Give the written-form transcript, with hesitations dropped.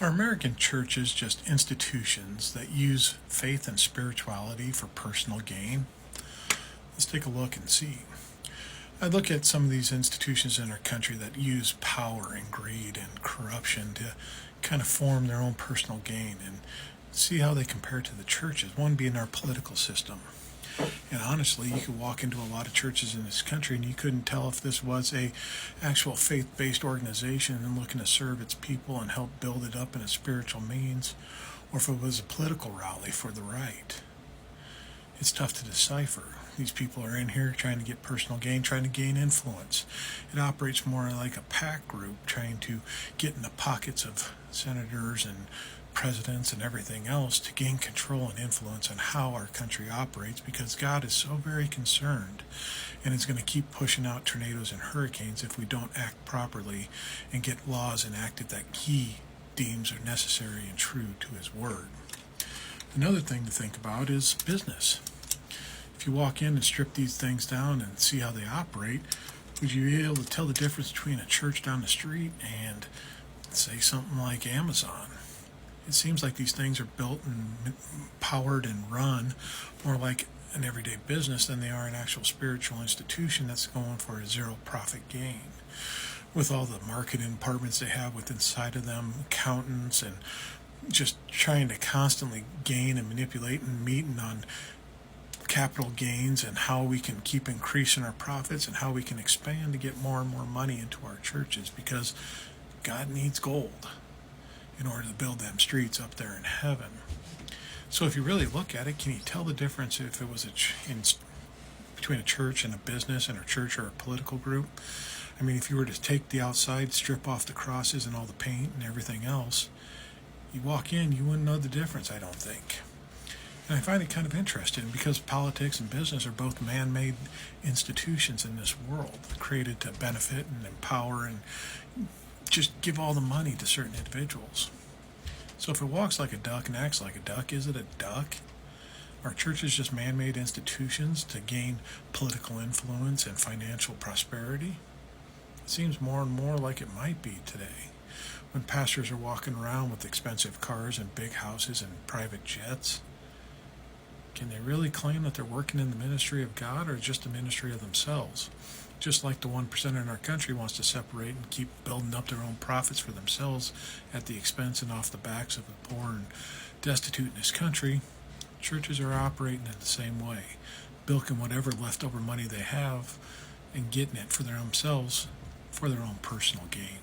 Are American churches just institutions that use faith and spirituality for personal gain? Let's take a look and see. I look at some of these institutions in our country that use power and greed and corruption to kind of form their own personal gain and see how they compare to the churches, one being our political system. And honestly, you could walk into a lot of churches in this country and you couldn't tell if this was a actual faith-based organization and looking to serve its people and help build it up in a spiritual means, or if it was a political rally for the right. It's tough to decipher. These people are in here trying to get personal gain, trying to gain influence. It operates more like a pack group trying to get in the pockets of senators and presidents and everything else to gain control and influence on how our country operates, because God is so very concerned and is going to keep pushing out tornadoes and hurricanes if we don't act properly and get laws enacted that He deems are necessary and true to His Word. Another thing to think about is business. If you walk in and strip these things down and see how they operate, would you be able to tell the difference between a church down the street and, say, something like Amazon? It seems like these things are built and powered and run more like an everyday business than they are an actual spiritual institution that's going for a zero profit gain. With all the marketing departments they have with inside of them, accountants, and just trying to constantly gain and manipulate and meeting on capital gains and how we can keep increasing our profits and how we can expand to get more and more money into our churches, because God needs gold in order to build them streets up there in heaven. So if you really look at it, can you tell the difference if it was between a church and a business, and a church or a political group? I mean, if you were to take the outside, strip off the crosses and all the paint and everything else, you walk in, you wouldn't know the difference, I don't think. And I find it kind of interesting because politics and business are both man-made institutions in this world, created to benefit and empower and just give all the money to certain individuals. So if it walks like a duck and acts like a duck, is it a duck? Are churches just man-made institutions to gain political influence and financial prosperity? It seems more and more like it might be today, when pastors are walking around with expensive cars and big houses and private jets. Can they really claim that they're working in the ministry of God, or just the ministry of themselves? Just like the 1% in our country wants to separate and keep building up their own profits for themselves at the expense and off the backs of the poor and destitute in this country, churches are operating in the same way, bilking whatever leftover money they have and getting it for themselves for their own personal gain.